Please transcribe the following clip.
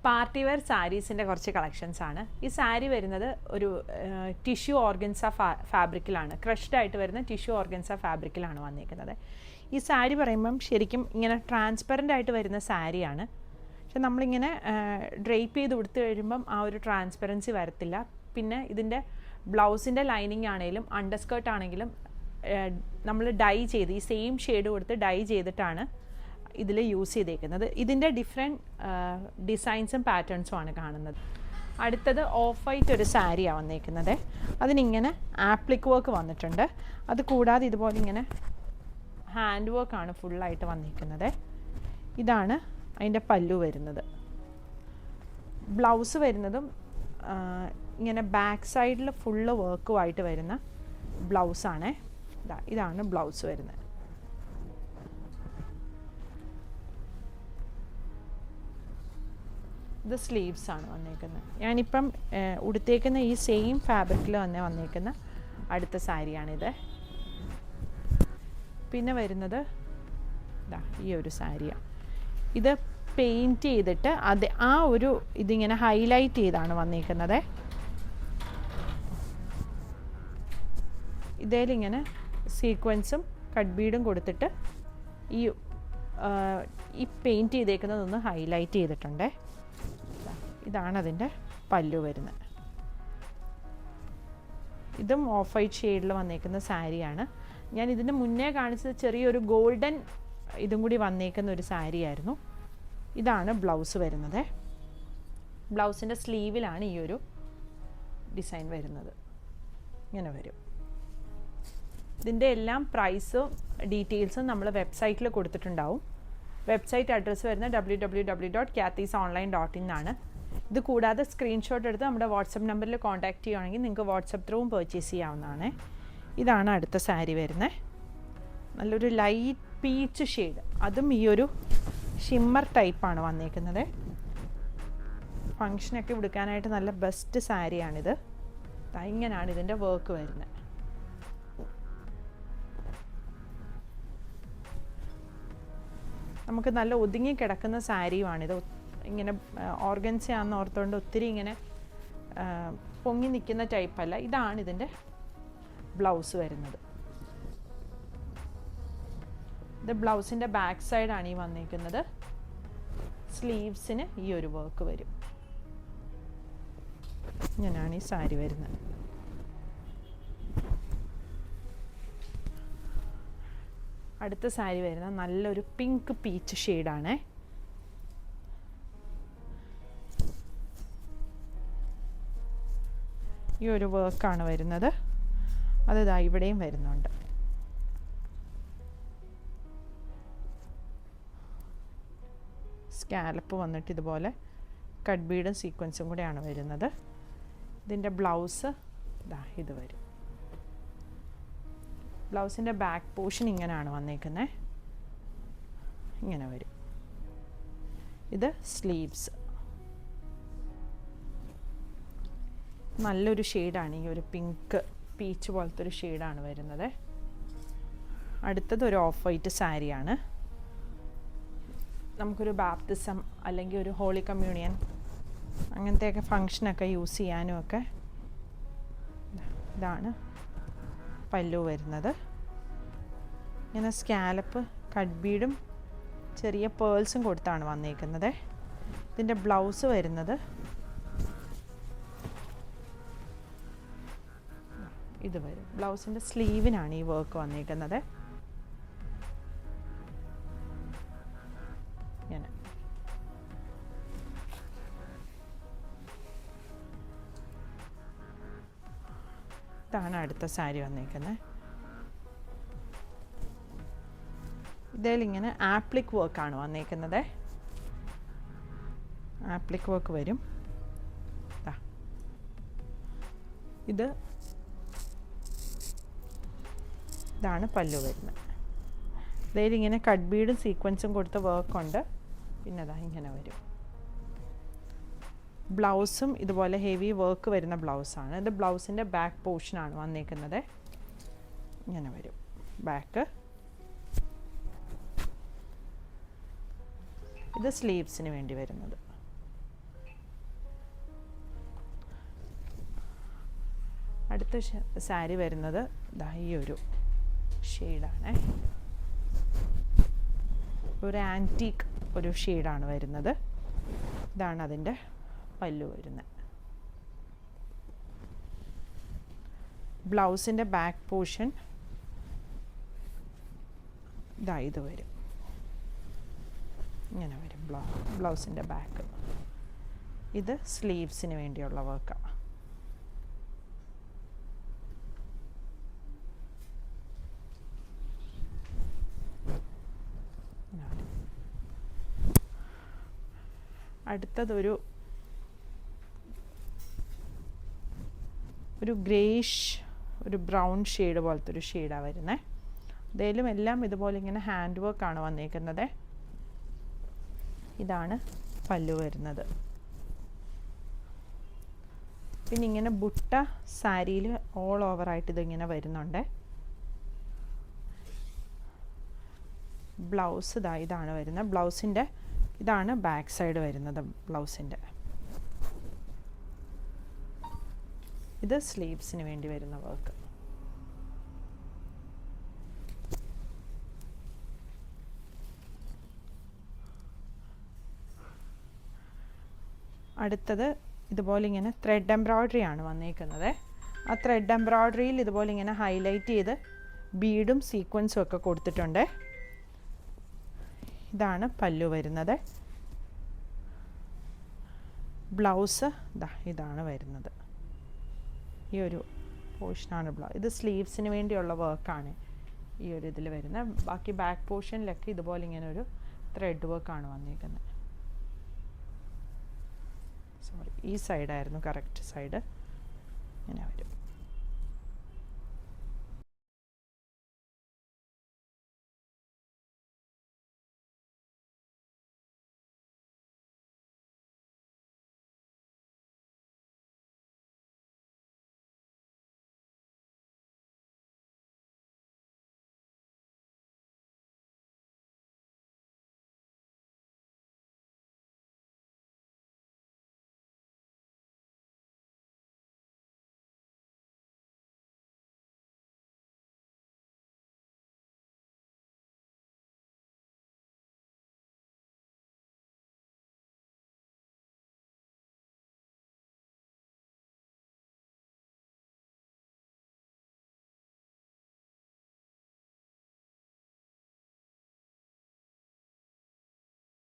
Party wear സാരീസിൻ്റെ കുറച്ച് collections ആണ്. ഈ സാരി വരുന്നത് ഒരു ടിഷ്യൂ ഓർഗൻസ ഫാബ്രിക്കിലാണ്, ക്രഷ്ഡ് ആയിട്ട് വരുന്ന ടിഷ്യൂ ഓർഗൻസ ഫാബ്രിക്കിലാണ് വന്നിരിക്കുന്നത്. ഈ സാരി പറയുമ്പം ശരിക്കും ഇങ്ങനെ ട്രാൻസ്പെറൻ്റ് ആയിട്ട് വരുന്ന സാരിയാണ്. പക്ഷെ നമ്മളിങ്ങനെ ഡ്രേപ്പ് ചെയ്ത് കൊടുത്തു കഴിയുമ്പം ആ ഒരു ട്രാൻസ്പെറൻസി വരത്തില്ല. പിന്നെ ഇതിൻ്റെ ബ്ലൗസിൻ്റെ ലൈനിങ് ആണെങ്കിലും അണ്ടർസ്കേർട്ട് ആണെങ്കിലും നമ്മൾ ഡൈ ചെയ്ത് ഈ സെയിം ഷെയ്ഡ് കൊടുത്ത് ഡൈ ചെയ്തിട്ടാണ് ഇതിൽ യൂസ് ചെയ്തേക്കുന്നത്. ഇതിൻ്റെ ഡിഫറെൻറ്റ് ഡിസൈൻസും പാറ്റേൺസും ആണ് കാണുന്നത്. അടുത്തത് ഓഫ് വൈറ്റ് ഒരു സാരിയാണ് വന്നേക്കുന്നത്. അതിനിങ്ങനെ ആപ്ലിക് വർക്ക് വന്നിട്ടുണ്ട്. അത് കൂടാതെ ഇതുപോലെ ഇങ്ങനെ ഹാൻഡ് വർക്കാണ് ഫുള്ളായിട്ട് വന്നിരിക്കുന്നത്. ഇതാണ് അതിൻ്റെ പല്ലു വരുന്നത്. ബ്ലൗസ് വരുന്നതും ഇങ്ങനെ ബാക്ക് സൈഡിൽ ഫുള്ള് വർക്കുമായിട്ട് വരുന്ന ബ്ലൗസാണ്. ഇതാണ് ബ്ലൗസ് വരുന്നത്. ഇത് സ്ലീവ്സ് ആണ് വന്നേക്കുന്നത്. ഞാനിപ്പം ഉടുത്തേക്കുന്ന ഈ സെയിം ഫാബ്രിക്കിൽ വന്നേക്കുന്ന അടുത്ത സാരിയാണിത്. പിന്നെ വരുന്നത് ഈ ഒരു സാരിയാണ്. ഇത് പെയിൻറ്റ് ചെയ്തിട്ട് ആ ഒരു ഇതിങ്ങനെ ഹൈലൈറ്റ് ചെയ്താണ് വന്നിരിക്കുന്നത്. ഇതേലിങ്ങനെ സീക്വൻസും കട്ട് ബീഡും കൊടുത്തിട്ട് ഈ പെയിൻറ്റ് ചെയ്തേക്കുന്നതൊന്ന് ഹൈലൈറ്റ് ചെയ്തിട്ടുണ്ട്. ഇതാണ് അതിൻ്റെ പല്ലു വരുന്നത്. ഇതും ഓഫ് വൈറ്റ് ഷെയ്ഡിൽ വന്നേക്കുന്ന സാരിയാണ്. ഞാൻ ഇതിന് മുന്നേ കാണിച്ചത് ചെറിയൊരു ഗോൾഡൻ ഇതും കൂടി വന്നേക്കുന്ന ഒരു സാരിയായിരുന്നു. ഇതാണ് ബ്ലൗസ് വരുന്നത്. ബ്ലൗസിൻ്റെ സ്ലീവിലാണ് ഈ ഒരു ഡിസൈൻ വരുന്നത്. ഇങ്ങനെ വരും. ഇതിൻ്റെ എല്ലാം പ്രൈസും ഡീറ്റെയിൽസും നമ്മൾ വെബ്സൈറ്റിൽ കൊടുത്തിട്ടുണ്ടാവും. വെബ്സൈറ്റ് അഡ്രസ്സ് വരുന്നത് www.kathysonline.in ആണ്. ഇത് കൂടാതെ സ്ക്രീൻഷോട്ട് എടുത്ത് നമ്മുടെ വാട്സപ്പ് നമ്പറിൽ കോൺടാക്റ്റ് ചെയ്യുകയാണെങ്കിൽ നിങ്ങൾക്ക് വാട്സപ്പ് ത്രൂവും പർച്ചേസ് ചെയ്യാവുന്നതാണ്. ഇതാണ് അടുത്ത സാരി വരുന്നത്. നല്ലൊരു ലൈറ്റ് പീച്ച് ഷെയ്ഡ്, അതും ഈ ഒരു ഷിമ്മർ ടൈപ്പാണ് വന്നേക്കുന്നത്. ഫങ്ഷനൊക്കെ ഉടുക്കാനായിട്ട് നല്ല ബെസ്റ്റ് സാരിയാണിത്. ഇങ്ങനെയാണ് ഇതിൻ്റെ വർക്ക് വരുന്നത്. നമുക്ക് നല്ല ഒതുങ്ങി കിടക്കുന്ന സാരിയുമാണിത്. ഇങ്ങനെ ഓർഗൻസയാണെന്ന് ഓർത്തുകൊണ്ട് ഒത്തിരി ഇങ്ങനെ പൊങ്ങി നിൽക്കുന്ന ടൈപ്പല്ല. ഇതാണ് ഇതിൻ്റെ ബ്ലൗസ് വരുന്നത്. ഇത് ബ്ലൗസിൻ്റെ ബാക്ക് സൈഡാണ് ഈ വന്നിരിക്കുന്നത്. സ്ലീവ്സിന് ഈ ഒരു വർക്ക് വരും. ഇങ്ങനെയാണ് ഈ സാരി വരുന്നത്. അടുത്ത സാരി വരുന്നത് നല്ലൊരു പിങ്ക് പീച്ച് ഷെയ്ഡാണ്. ഈ ഒരു വർക്കാണ് വരുന്നത്. അത് ഇവിടെയും വരുന്നുണ്ട്. സ്കാലപ്പ് വന്നിട്ട് ഇതുപോലെ കട്ട് ബീഡും സീക്വൻസും കൂടെയാണ് വരുന്നത്. ഇതിൻ്റെ ബ്ലൗസ് ഇത് വരും. ബ്ലൗസിൻ്റെ ബാക്ക് പോർഷൻ ഇങ്ങനെയാണ് വന്നേക്കുന്നത്. ഇങ്ങനെ വരും. ഇത് സ്ലീവ്സ്. നല്ലൊരു ഷെയ്ഡാണ്. ഈ ഒരു പിങ്ക് പീച്ച് പോലത്തെ ഒരു ഷെയ്ഡാണ് വരുന്നത്. അടുത്തത് ഒരു ഓഫ് വൈറ്റ് സാരിയാണ്. നമുക്കൊരു ബാപ്റ്റിസം അല്ലെങ്കിൽ ഒരു ഹോളി കമ്മ്യൂണിയൻ അങ്ങനത്തെയൊക്കെ ഫങ്ഷനൊക്കെ യൂസ് ചെയ്യാനും ഒക്കെ ഇതാണ് പല്ലു വരുന്നത്. ഇങ്ങനെ സ്കാലപ്പ് കട്ട് ബീഡും ചെറിയ പേൾസും കൊടുത്താണ് വന്നേക്കുന്നത്. ഇതിൻ്റെ ബ്ലൗസ് വരുന്നത് ഇത് വരും. ബ്ലൗസിൻ്റെ സ്ലീവിനാണ് ഈ വർക്ക് വന്നേക്കുന്നത്. ഇങ്ങനെ ഇതാണ് അടുത്ത സാരി വന്നേക്കുന്നത്. ഇതിലിങ്ങനെ ആപ്ലിക് വർക്കാണ് വന്നേക്കുന്നത്. ആപ്ലിക് വർക്ക് വരും. ഇതാണ് പല്ലു വരുന്നത്. ഇതിലിങ്ങനെ കട്ട് ബീഡും സീക്വൻസും കൊടുത്ത വർക്കുണ്ട്. പിന്നെ ഇങ്ങനെ വരും. ബ്ലൗസും ഇതുപോലെ ഹെവി വർക്ക് വരുന്ന ബ്ലൗസാണ്. ഇത് ബ്ലൗസിൻ്റെ ബാക്ക് പോർഷനാണ് വന്നേക്കുന്നത്. ഇങ്ങനെ വരും ബാക്ക്. ഇത് സ്ലീവ്സിന് വേണ്ടി വരുന്നത്. അടുത്ത സാരി വരുന്നത് ദാ ഈ ഒരു ഷെയ്ഡാണ്. ഒരു ആൻറ്റീക്ക് ഒരു ഷെയ്ഡാണ് വരുന്നത്. ഇതാണ് അതിൻ്റെ പല്ലു വരുന്നത്. ബ്ലൗസിൻ്റെ ബാക്ക് പോർഷൻ ഇതാ ഇത് വരും, ഇങ്ങനെ വരും ബ്ലൗസിൻ്റെ ബാക്ക്. ഇത് സ്ലീവ്സിന് വേണ്ടിയുള്ള വർക്കാണ്. അടുത്തതൊരു ഗ്രേഷ് ഒരു ബ്രൗൺ ഷെയ്ഡ് പോലത്തെ ഒരു ഷെയ്ഡാണ് വരുന്നത്. ഇതിലും എല്ലാം ഇതുപോലെ ഇങ്ങനെ ഹാൻഡ് വർക്കാണ് വന്നിരിക്കുന്നത്. ഇതാണ് പല്ലു വരുന്നത്. പിന്നെ ഇങ്ങനെ ബുട്ട സാരിയിൽ ഓൾ ഓവറായിട്ട് ഇതിങ്ങനെ വരുന്നുണ്ട്. ബ്ലൗസ് ഇതാണ് വരുന്നത്. ബ്ലൗസിൻ്റെ ഇതാണ് ബാക്ക് സൈഡ് വരുന്നത് ബ്ലൗസിൻ്റെ. ഇത് സ്ലീവ്സിന് വേണ്ടി വരുന്ന വർക്ക്. അടുത്തത് ഇതുപോലെ ഇങ്ങനെ ത്രെഡ് എംബ്രോയ്ഡറി ആണ് വന്നിരിക്കുന്നത്. ആ ത്രെഡ് എംബ്രോയ്ഡറിയിൽ ഇതുപോലെ ഇങ്ങനെ ഹൈലൈറ്റ് ചെയ്ത് ബീഡും സീക്വൻസും ഒക്കെ കൊടുത്തിട്ടുണ്ട്. ഇതാണ് പല്ലു വരുന്നത്. ബ്ലൗസ് ഇതാണ് വരുന്നത്. ഈ ഒരു പോർഷനാണ് ബ്ലൗസ്. ഇത് സ്ലീവ്സിന് വേണ്ടിയുള്ള വർക്കാണ് ഈ ഒരു ഇതിൽ വരുന്നത്. ബാക്കി ബാക്ക് പോർഷനിലൊക്കെ ഇതുപോലെ ഇങ്ങനെ ഒരു ത്രെഡ് വർക്കാണ് വന്നിരിക്കുന്നത്. സോറി, ഈ സൈഡായിരുന്നു കറക്റ്റ് സൈഡ്. ഇങ്ങനെ വരും.